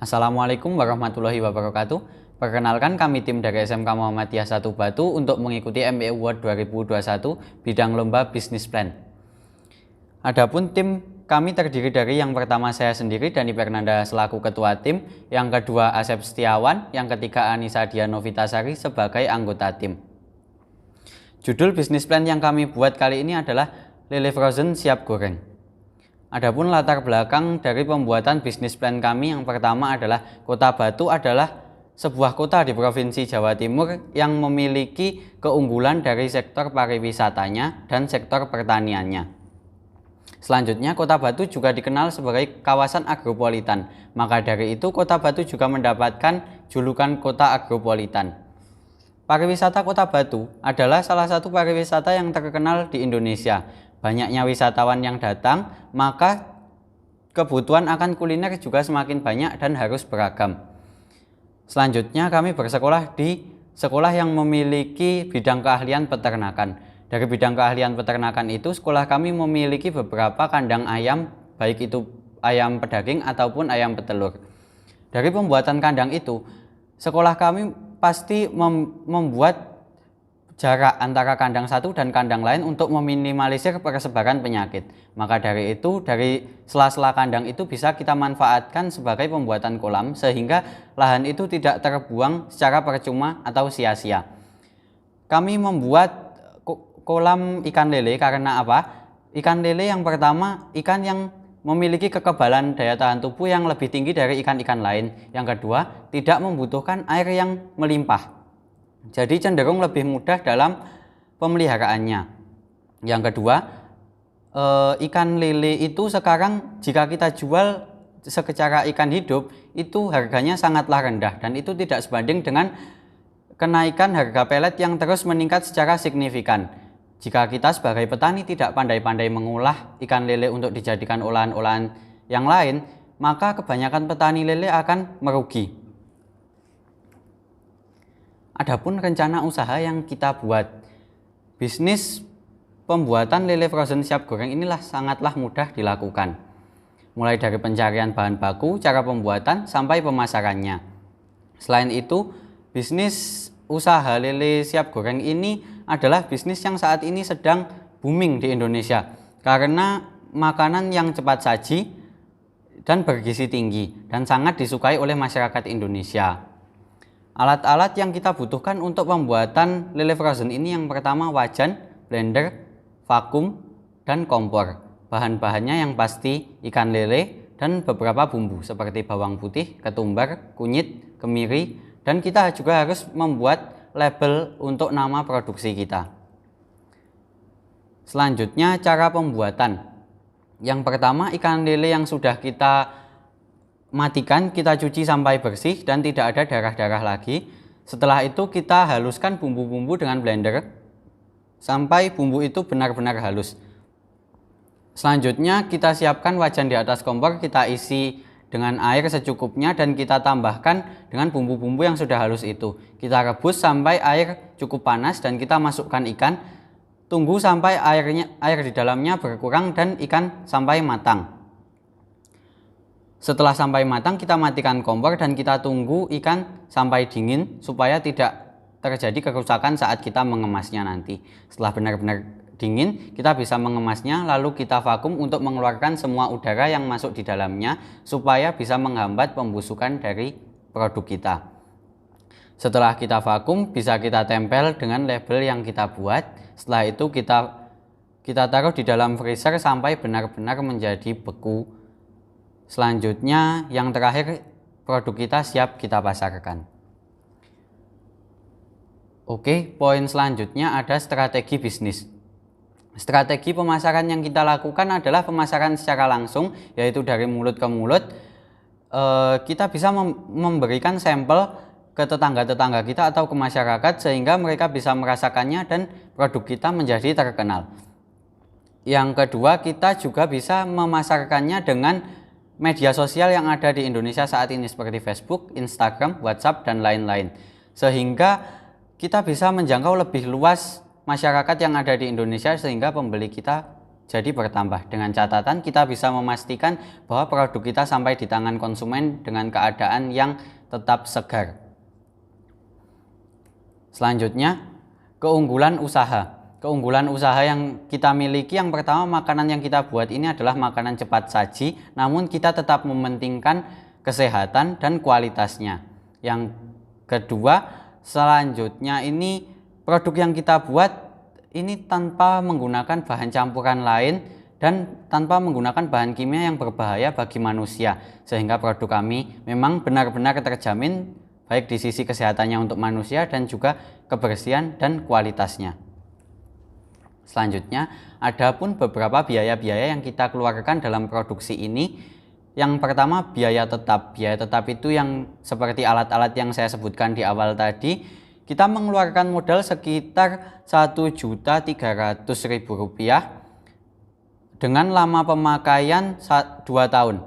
Assalamualaikum warahmatullahi wabarakatuh. Perkenalkan, kami tim dari SMK Muhammadiyah 1 Batu untuk mengikuti MBA Award 2021 bidang lomba Business Plan. Adapun tim kami terdiri dari yang pertama saya sendiri, Dani Fernanda selaku ketua tim, yang kedua Asep Setiawan, yang ketiga Anissa Dianovitasari sebagai anggota tim. Judul Business Plan yang kami buat kali ini adalah lele frozen siap goreng. Adapun latar belakang dari pembuatan bisnis plan kami, yang pertama adalah Kota Batu adalah sebuah kota di Provinsi Jawa Timur yang memiliki keunggulan dari sektor pariwisatanya dan sektor pertaniannya. Selanjutnya, Kota Batu juga dikenal sebagai kawasan agropolitan. Maka dari itu, Kota Batu juga mendapatkan julukan Kota Agropolitan. Pariwisata Kota Batu adalah salah satu pariwisata yang terkenal di Indonesia. Banyaknya wisatawan yang datang, maka kebutuhan akan kuliner juga semakin banyak dan harus beragam. Selanjutnya, kami bersekolah di sekolah yang memiliki bidang keahlian peternakan. Dari bidang keahlian peternakan itu, sekolah kami memiliki beberapa kandang ayam, baik itu ayam pedaging ataupun ayam petelur. Dari pembuatan kandang itu, sekolah kami pasti membuat jarak antara kandang satu dan kandang lain untuk meminimalisir persebaran penyakit. Maka dari itu, dari sela-sela kandang itu bisa kita manfaatkan sebagai pembuatan kolam, sehingga lahan itu tidak terbuang secara percuma atau sia-sia. Kami membuat kolam ikan lele karena apa? Ikan lele yang pertama, ikan yang memiliki kekebalan daya tahan tubuh yang lebih tinggi dari ikan-ikan lain. Yang kedua, tidak membutuhkan air yang melimpah. Jadi cenderung lebih mudah dalam pemeliharaannya. Yang kedua, ikan lele itu sekarang jika kita jual secara ikan hidup itu harganya sangatlah rendah, dan itu tidak sebanding dengan kenaikan harga pelet yang terus meningkat secara signifikan. Jika kita sebagai petani tidak pandai-pandai mengolah ikan lele untuk dijadikan olahan-olahan yang lain, maka kebanyakan petani lele akan merugi. Adapun rencana usaha yang kita buat, bisnis pembuatan lele frozen siap goreng inilah sangatlah mudah dilakukan. Mulai dari pencarian bahan baku, cara pembuatan, sampai pemasarannya. Selain itu, bisnis usaha lele siap goreng ini adalah bisnis yang saat ini sedang booming di Indonesia karena makanan yang cepat saji dan bergizi tinggi dan sangat disukai oleh masyarakat Indonesia. Alat-alat yang kita butuhkan untuk pembuatan lele frozen ini yang pertama wajan, blender, vakum, dan kompor. Bahan-bahannya yang pasti ikan lele dan beberapa bumbu seperti bawang putih, ketumbar, kunyit, kemiri, dan kita juga harus membuat label untuk nama produksi kita. Selanjutnya, cara pembuatan. Yang pertama, ikan lele yang sudah kita matikan, kita cuci sampai bersih dan tidak ada darah-darah lagi. Setelah itu kita haluskan bumbu-bumbu dengan blender sampai bumbu itu benar-benar halus. Selanjutnya kita siapkan wajan di atas kompor, kita isi dengan air secukupnya dan kita tambahkan dengan bumbu-bumbu yang sudah halus itu. Kita rebus sampai air cukup panas dan kita masukkan ikan. Tunggu sampai air di dalamnya berkurang dan ikan sampai matang. Setelah sampai matang, kita matikan kompor dan kita tunggu ikan sampai dingin supaya tidak terjadi kerusakan saat kita mengemasnya nanti. Setelah benar-benar dingin, kita bisa mengemasnya, lalu kita vakum untuk mengeluarkan semua udara yang masuk di dalamnya supaya bisa menghambat pembusukan dari produk kita. Setelah kita vakum, bisa kita tempel dengan label yang kita buat. Setelah itu kita taruh di dalam freezer sampai benar-benar menjadi beku. Selanjutnya, yang terakhir, produk kita siap kita pasarkan. Oke, poin selanjutnya ada strategi bisnis. Strategi pemasaran yang kita lakukan adalah pemasaran secara langsung, yaitu dari mulut ke mulut. Kita bisa memberikan sampel ke tetangga-tetangga kita atau ke masyarakat sehingga mereka bisa merasakannya dan produk kita menjadi terkenal. Yang kedua, kita juga bisa memasarkannya dengan media sosial yang ada di Indonesia saat ini seperti Facebook, Instagram, WhatsApp, dan lain-lain. Sehingga kita bisa menjangkau lebih luas masyarakat yang ada di Indonesia sehingga pembeli kita jadi bertambah. Dengan catatan kita bisa memastikan bahwa produk kita sampai di tangan konsumen dengan keadaan yang tetap segar. Selanjutnya, keunggulan usaha. Keunggulan usaha yang kita miliki, yang pertama, makanan yang kita buat ini adalah makanan cepat saji, namun kita tetap mementingkan kesehatan dan kualitasnya. Yang kedua, selanjutnya ini produk yang kita buat ini tanpa menggunakan bahan campuran lain dan tanpa menggunakan bahan kimia yang berbahaya bagi manusia, sehingga produk kami memang benar-benar terjamin baik di sisi kesehatannya untuk manusia dan juga kebersihan dan kualitasnya. Selanjutnya, ada pun beberapa biaya-biaya yang kita keluarkan dalam produksi ini. Yang pertama, biaya tetap. Biaya tetap itu yang seperti alat-alat yang saya sebutkan di awal tadi. Kita mengeluarkan modal sekitar Rp1.300.000 dengan lama pemakaian 2 tahun.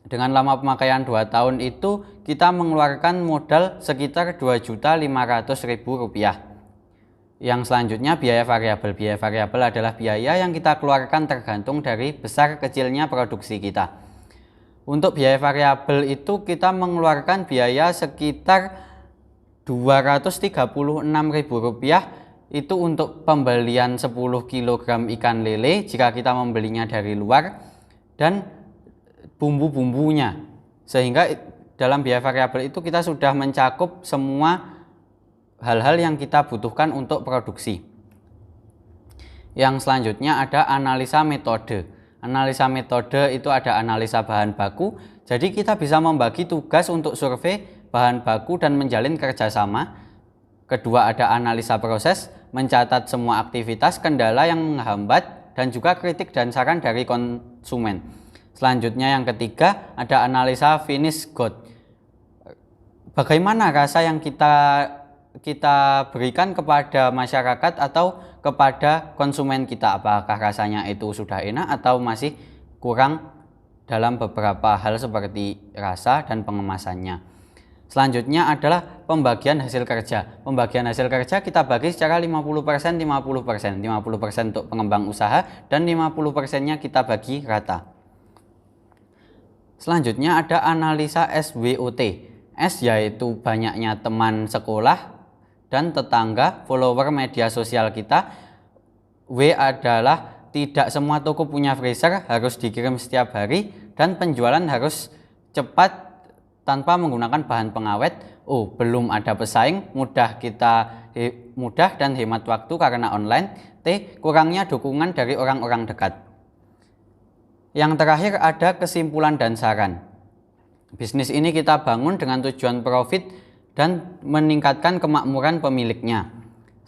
Dengan lama pemakaian 2 tahun itu kita mengeluarkan modal sekitar Rp2.500.000. Yang selanjutnya, biaya variabel. Biaya variabel adalah biaya yang kita keluarkan tergantung dari besar kecilnya produksi kita. Untuk biaya variabel itu kita mengeluarkan biaya sekitar Rp236.000 itu untuk pembelian 10 kg ikan lele jika kita membelinya dari luar, dan bumbu-bumbunya. Sehingga dalam biaya variabel itu kita sudah mencakup semua hal-hal yang kita butuhkan untuk produksi. Yang selanjutnya ada analisa metode. Analisa metode itu ada analisa bahan baku. Jadi kita bisa membagi tugas untuk survei bahan baku dan menjalin kerjasama. Kedua, ada analisa proses, mencatat semua aktivitas, kendala yang menghambat, dan juga kritik dan saran dari konsumen. Selanjutnya yang ketiga ada analisa finish good. Bagaimana rasa yang kita berikan kepada masyarakat atau kepada konsumen kita, apakah rasanya itu sudah enak atau masih kurang dalam beberapa hal seperti rasa dan pengemasannya. Selanjutnya adalah pembagian hasil kerja. Pembagian hasil kerja kita bagi secara 50%, 50%. 50% untuk pengembang usaha dan 50%-nya kita bagi rata. Selanjutnya ada analisa SWOT. S yaitu banyaknya teman sekolah dan tetangga, follower media sosial kita. W adalah tidak semua toko punya freezer, harus dikirim setiap hari, dan penjualan harus cepat tanpa menggunakan bahan pengawet. O, belum ada pesaing, mudah dan hemat waktu karena online. T, kurangnya dukungan dari orang-orang dekat. Yang terakhir ada kesimpulan dan saran. Bisnis ini kita bangun dengan tujuan profit dan meningkatkan kemakmuran pemiliknya.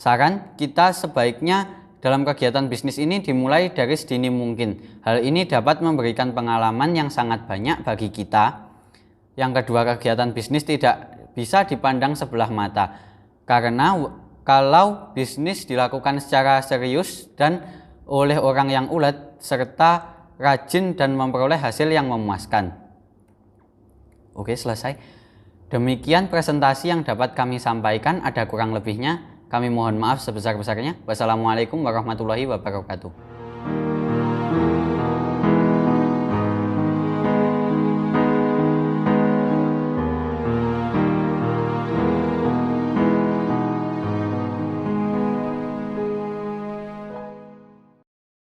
Saran, kita sebaiknya dalam kegiatan bisnis ini dimulai dari sedini mungkin. Hal ini dapat memberikan pengalaman yang sangat banyak bagi kita. Yang kedua, kegiatan bisnis tidak bisa dipandang sebelah mata. Karena kalau bisnis dilakukan secara serius dan oleh orang yang ulet, serta rajin dan memperoleh hasil yang memuaskan. Oke, selesai. Demikian presentasi yang dapat kami sampaikan. Ada kurang lebihnya, kami mohon maaf sebesar-besarnya. Wassalamualaikum warahmatullahi wabarakatuh.